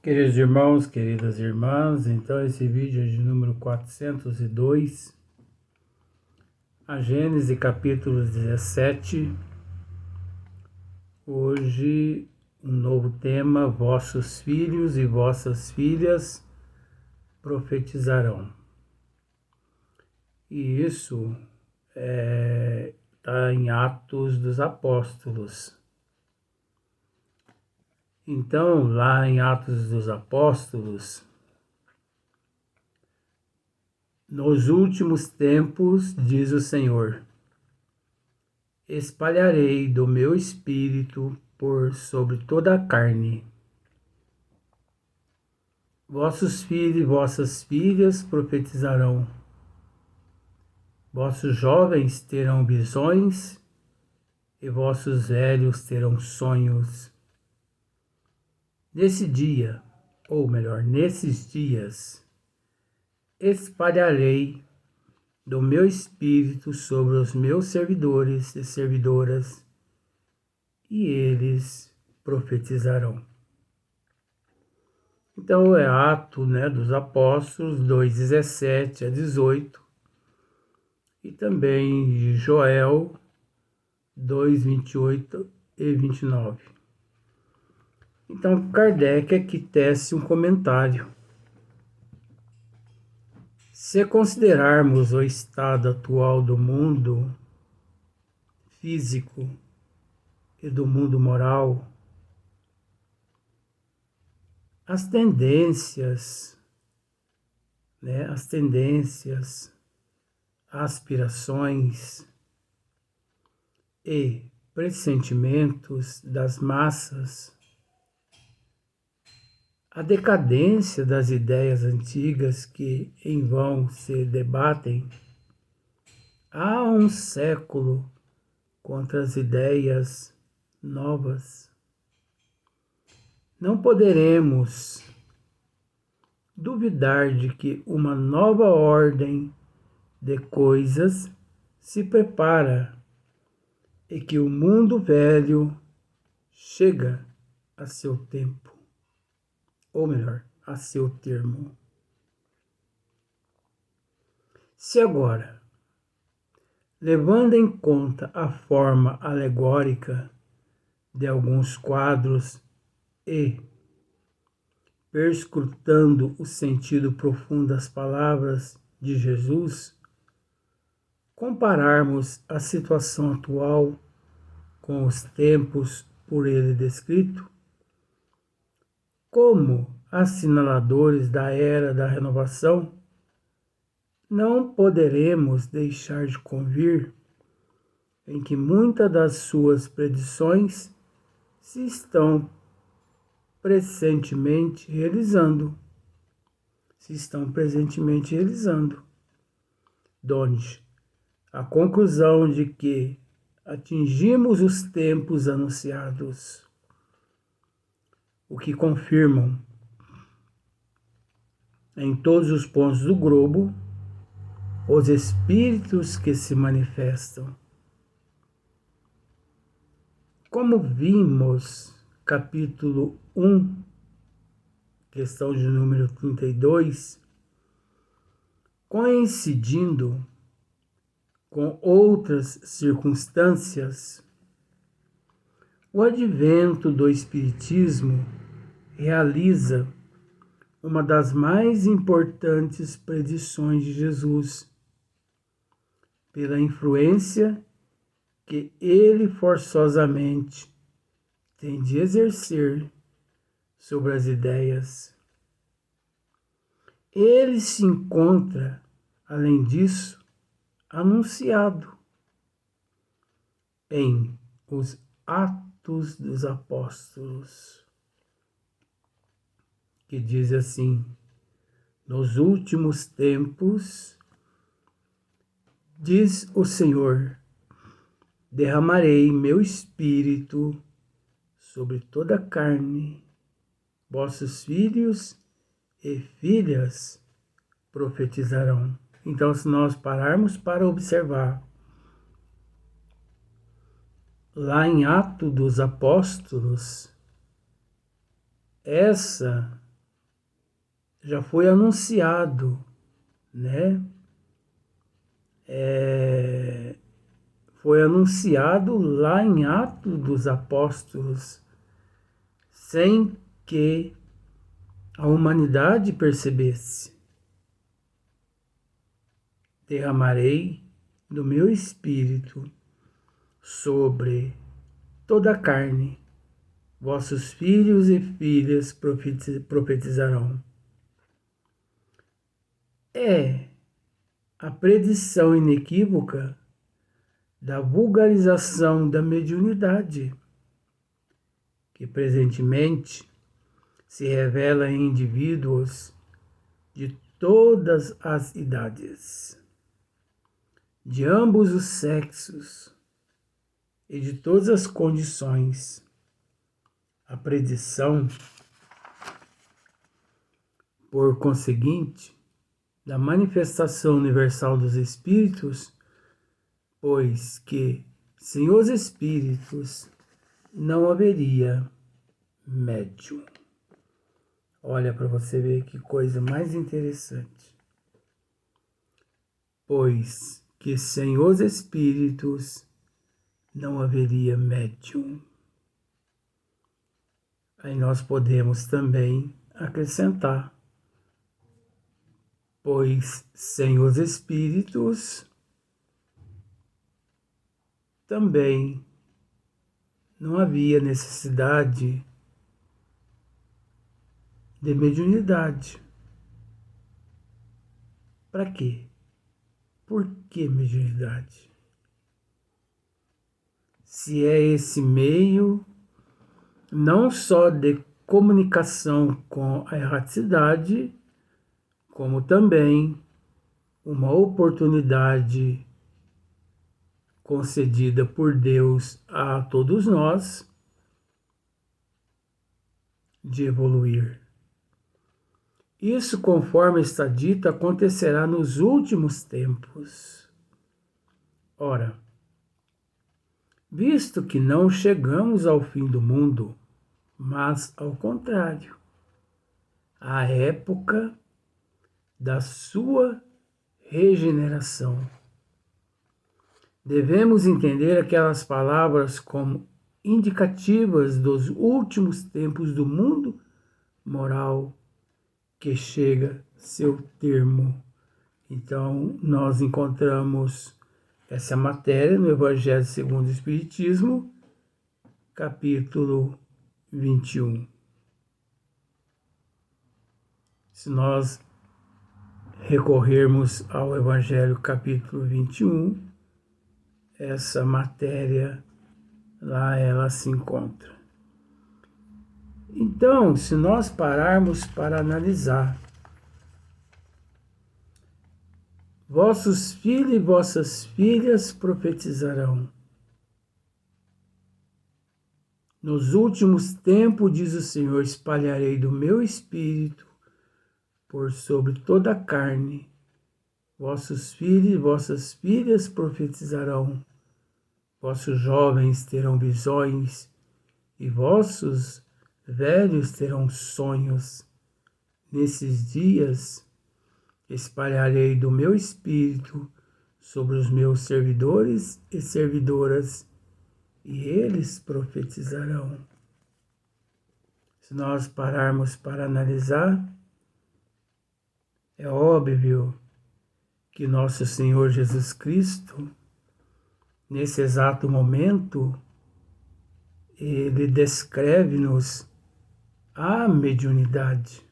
Queridos irmãos, queridas irmãs, então esse vídeo é de número 402, a Gênesis capítulo 17, hoje um novo tema: vossos filhos e vossas filhas profetizarão. E isso está em Atos dos Apóstolos. Então, lá em Atos dos Apóstolos, nos últimos tempos, diz o Senhor, espalharei do meu espírito por sobre toda a carne. Vossos filhos e vossas filhas profetizarão. Vossos jovens terão visões e vossos velhos terão sonhos. Nesse dia, ou melhor, nesses dias, espalharei do meu espírito sobre os meus servidores e servidoras, e eles profetizarão. Então é Atos, dos Apóstolos 2:17 a 18, e também de Joel 2:28 e 29. Então Kardec aqui tece um comentário. Se considerarmos o estado atual do mundo físico e do mundo moral, as tendências, aspirações e pressentimentos das massas, a decadência das ideias antigas que em vão se debatem há um século contra as ideias novas. Não poderemos duvidar de que uma nova ordem de coisas se prepara e que o mundo velho chega a seu tempo, ou melhor, a seu termo. Se agora, levando em conta a forma alegórica de alguns quadros e perscrutando o sentido profundo das palavras de Jesus, compararmos a situação atual com os tempos por ele descrito, como assinaladores da era da renovação, não poderemos deixar de convir em que muitas das suas predições se estão presentemente realizando, donde a conclusão de que atingimos os tempos anunciados, o que confirmam em todos os pontos do globo os espíritos que se manifestam. Como vimos, capítulo 1, questão de número 32, coincidindo com outras circunstâncias, o advento do Espiritismo realiza uma das mais importantes predições de Jesus, pela influência que ele forçosamente tem de exercer sobre as ideias. Ele se encontra, além disso, anunciado em os Atos dos Apóstolos, que diz assim: nos últimos tempos, diz o Senhor, derramarei meu espírito sobre toda a carne, vossos filhos e filhas profetizarão. Então, se nós pararmos para observar, lá em Atos dos Apóstolos, essa já foi anunciado, né? Foi anunciado lá em Atos dos Apóstolos, sem que a humanidade percebesse. Derramarei do meu espírito sobre toda a carne. Vossos filhos e filhas profetizarão. É a predição inequívoca da vulgarização da mediunidade, que presentemente se revela em indivíduos de todas as idades, de ambos os sexos e de todas as condições. A predição, por conseguinte, da manifestação universal dos espíritos, pois que sem os espíritos não haveria médium. Olha para você ver que coisa mais interessante. Pois que sem os espíritos não haveria médium. Aí nós podemos também acrescentar, pois sem os espíritos também não havia necessidade de mediunidade. Para quê? Por que mediunidade? Se é esse meio não só de comunicação com a erraticidade, como também uma oportunidade concedida por Deus a todos nós de evoluir. Isso, conforme está dito, acontecerá nos últimos tempos. Ora, visto que não chegamos ao fim do mundo, mas ao contrário, à época da sua regeneração. Devemos entender aquelas palavras como indicativas dos últimos tempos do mundo moral que chega seu termo. Então, nós encontramos essa matéria no Evangelho segundo o Espiritismo, capítulo 21. Se nós recorrermos ao Evangelho capítulo 21, essa matéria lá ela se encontra. Então, se nós pararmos para analisar, vossos filhos e vossas filhas profetizarão. Nos últimos tempos, diz o Senhor, espalharei do meu espírito por sobre toda a carne. Vossos filhos e vossas filhas profetizarão. Vossos jovens terão visões e vossos velhos terão sonhos. Nesses dias espalharei do meu espírito sobre os meus servidores e servidoras, e eles profetizarão. Se nós pararmos para analisar, é óbvio que nosso Senhor Jesus Cristo, nesse exato momento, ele descreve-nos a mediunidade,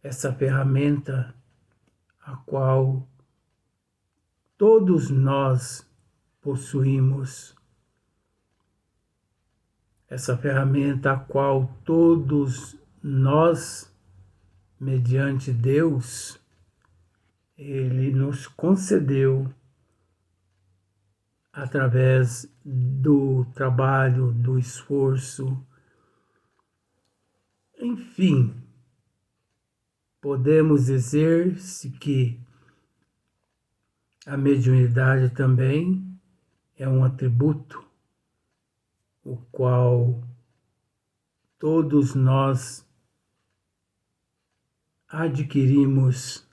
essa ferramenta a qual todos nós possuímos, essa ferramenta a qual todos nós, mediante Deus, ele nos concedeu através do trabalho, do esforço, enfim, podemos dizer-se que a mediunidade também é um atributo o qual todos nós adquirimos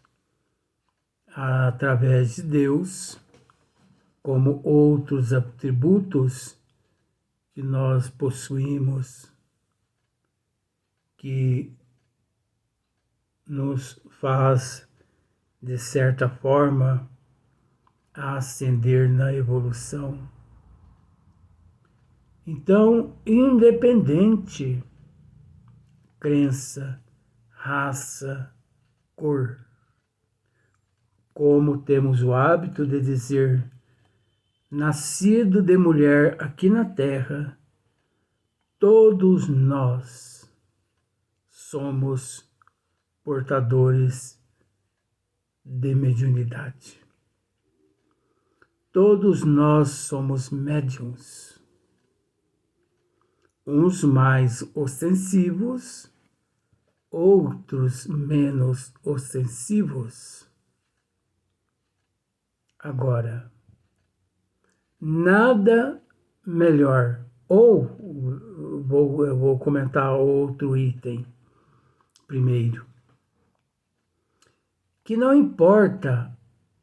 através de Deus, como outros atributos que nós possuímos, que nos faz, de certa forma, ascender na evolução. Então, independente crença, raça, cor, como temos o hábito de dizer, nascido de mulher aqui na Terra, todos nós somos portadores de mediunidade. Todos nós somos médiuns, uns mais ostensivos, outros menos ostensivos. Agora, nada melhor, ou eu vou comentar outro item primeiro, que não importa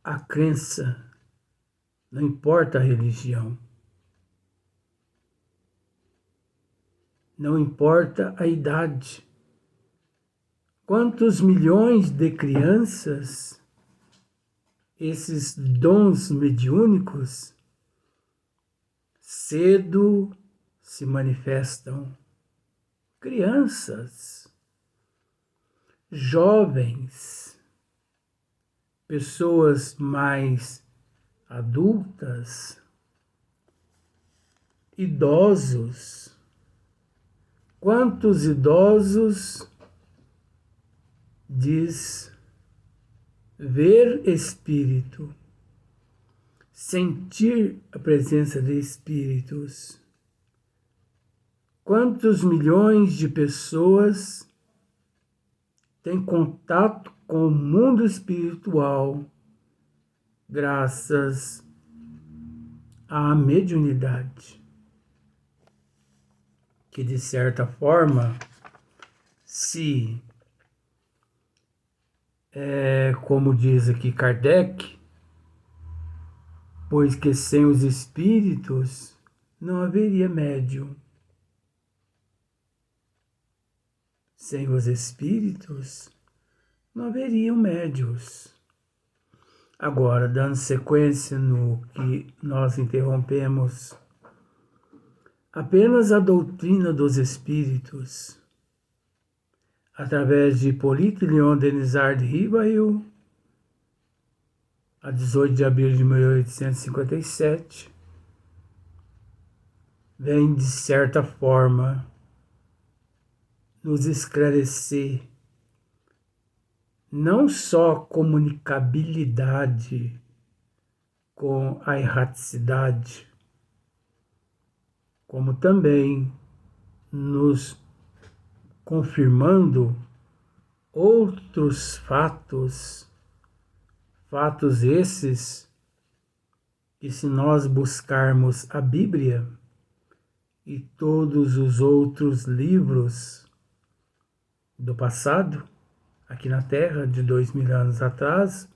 a crença, não importa a religião, não importa a idade. Quantos milhões de crianças, esses dons mediúnicos, cedo se manifestam? Crianças, jovens, pessoas mais adultas, idosos. Quantos idosos diz ver espírito, sentir a presença de espíritos? Quantos milhões de pessoas têm contato com o mundo espiritual graças à mediunidade, que de certa forma, se, como diz aqui Kardec, pois que sem os espíritos não haveria médium. Sem os espíritos não haveriam médiuns. Agora, dando sequência no que nós interrompemos, apenas a doutrina dos espíritos, através de Hippolyte Léon Denisard de Ribail, a 18 de abril de 1857, vem, de certa forma, nos esclarecer não só a comunicabilidade com a erraticidade, como também nos confirmando outros fatos esses que, se nós buscarmos a Bíblia e todos os outros livros do passado, aqui na Terra, de 2000 anos atrás,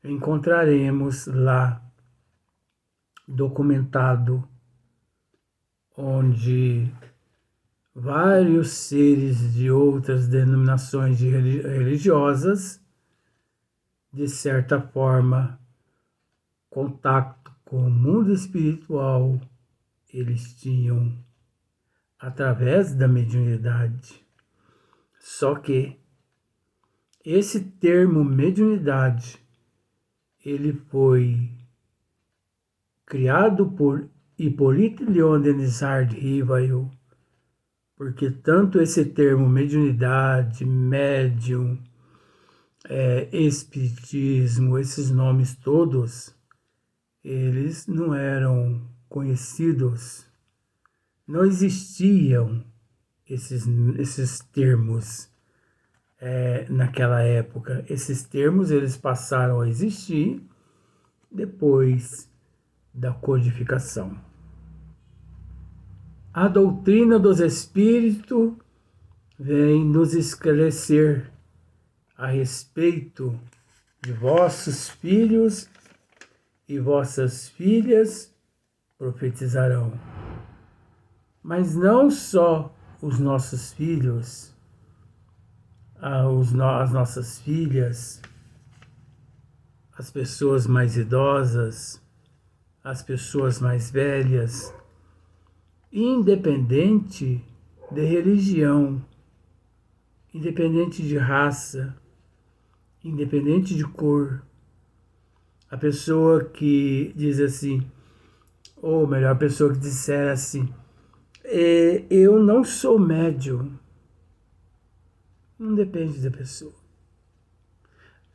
encontraremos lá documentado onde vários seres de outras denominações religiosas, de certa forma, contato com o mundo espiritual eles tinham através da mediunidade. Só que esse termo mediunidade, ele foi criado por Hippolyte Léon Denisard de Ribail, porque tanto esse termo mediunidade, médium, espiritismo, esses nomes todos, eles não eram conhecidos, não existiam esses termos naquela época. Esses termos eles passaram a existir depois da codificação. A doutrina dos espíritos vem nos esclarecer a respeito de vossos filhos e vossas filhas profetizarão. Mas não só os nossos filhos, as nossas filhas, as pessoas mais idosas, as pessoas mais velhas, independente de religião, independente de raça, independente de cor. A pessoa que diz assim, ou melhor, a pessoa que disser assim, eu não sou médium. Não depende da pessoa.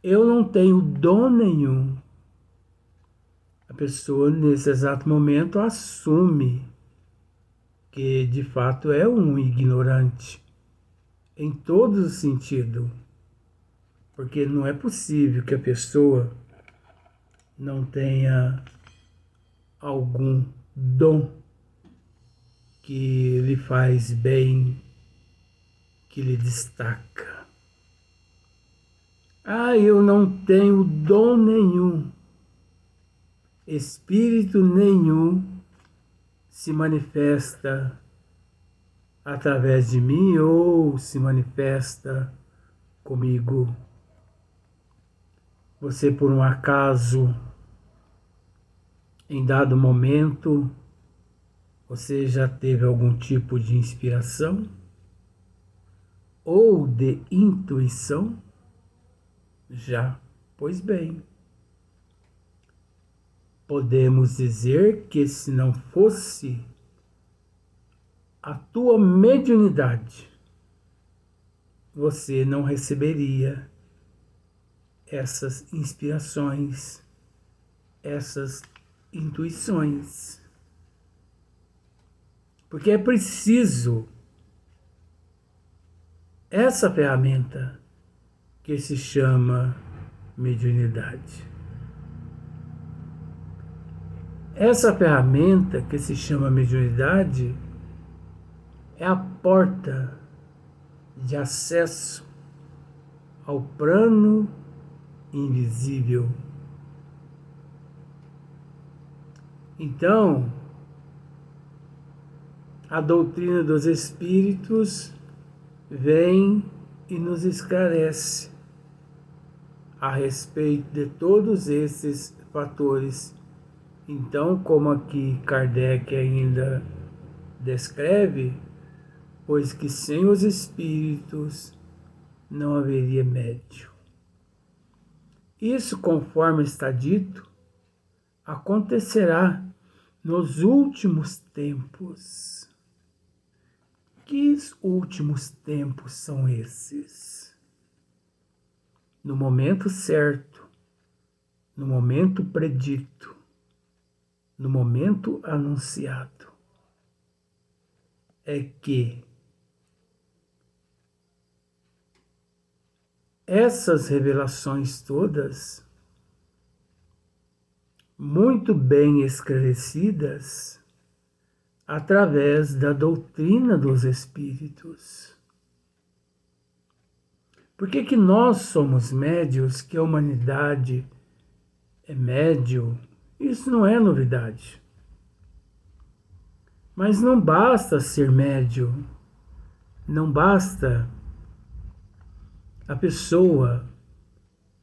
Eu não tenho dom nenhum. A pessoa, nesse exato momento, assume que, de fato, é um ignorante em todo o sentido. Porque não é possível que a pessoa não tenha algum dom que lhe faz bem, que lhe destaca. Eu não tenho dom nenhum, espírito nenhum se manifesta através de mim ou se manifesta comigo. Você, por um acaso, em dado momento, você já teve algum tipo de inspiração ou de intuição? Já. Pois bem, podemos dizer que se não fosse a tua mediunidade, você não receberia essas inspirações, essas intuições. Porque é preciso essa ferramenta que se chama mediunidade. Essa ferramenta que se chama mediunidade é a porta de acesso ao plano invisível. Então, a doutrina dos espíritos vem e nos esclarece a respeito de todos esses fatores. Então, como aqui Kardec ainda descreve, pois que sem os espíritos não haveria médium. Isso, conforme está dito, acontecerá nos últimos tempos. Que últimos tempos são esses? No momento certo, no momento predito, no momento anunciado, é que essas revelações todas, muito bem esclarecidas, através da doutrina dos espíritos. Por que nós somos médios, que a humanidade é médio? Isso não é novidade. Mas não basta ser médio, não basta a pessoa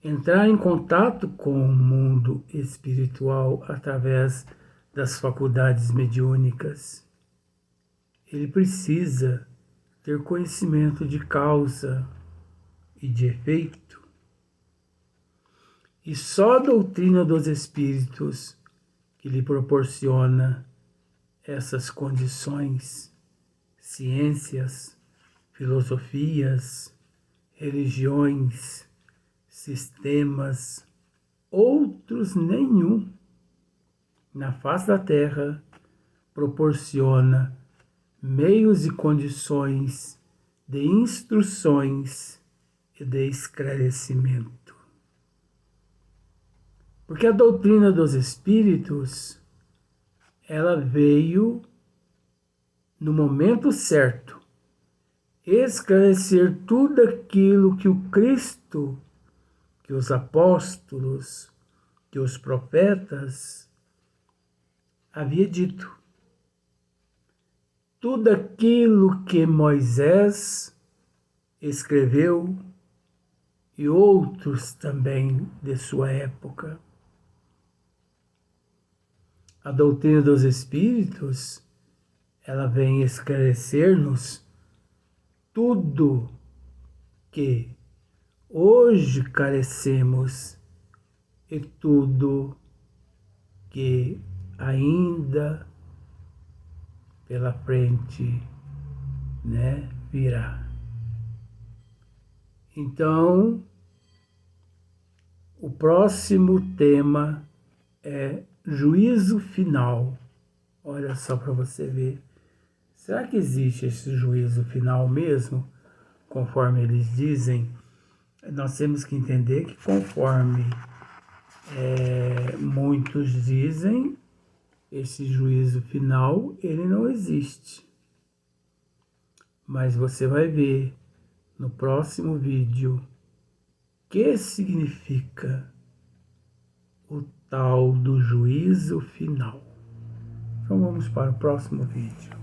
entrar em contato com o mundo espiritual através das faculdades mediúnicas. Ele precisa ter conhecimento de causa e de efeito. E só a doutrina dos espíritos que lhe proporciona essas condições, ciências, filosofias, religiões, sistemas, outros nenhum na face da Terra proporciona meios e condições de instruções e de esclarecimento. Porque a doutrina dos espíritos, ela veio no momento certo, esclarecer tudo aquilo que o Cristo, que os apóstolos, que os profetas havia dito. Tudo aquilo que Moisés escreveu e outros também de sua época. A doutrina dos Espíritos, ela vem esclarecer-nos tudo que hoje carecemos e tudo que ainda pela frente, virá. Então, o próximo tema é juízo final. Olha só para você ver. Será que existe esse juízo final mesmo? Conforme eles dizem, nós temos que entender que conforme muitos dizem, esse juízo final, ele não existe. Mas você vai ver no próximo vídeo o que significa o tal do juízo final. Então vamos para o próximo vídeo.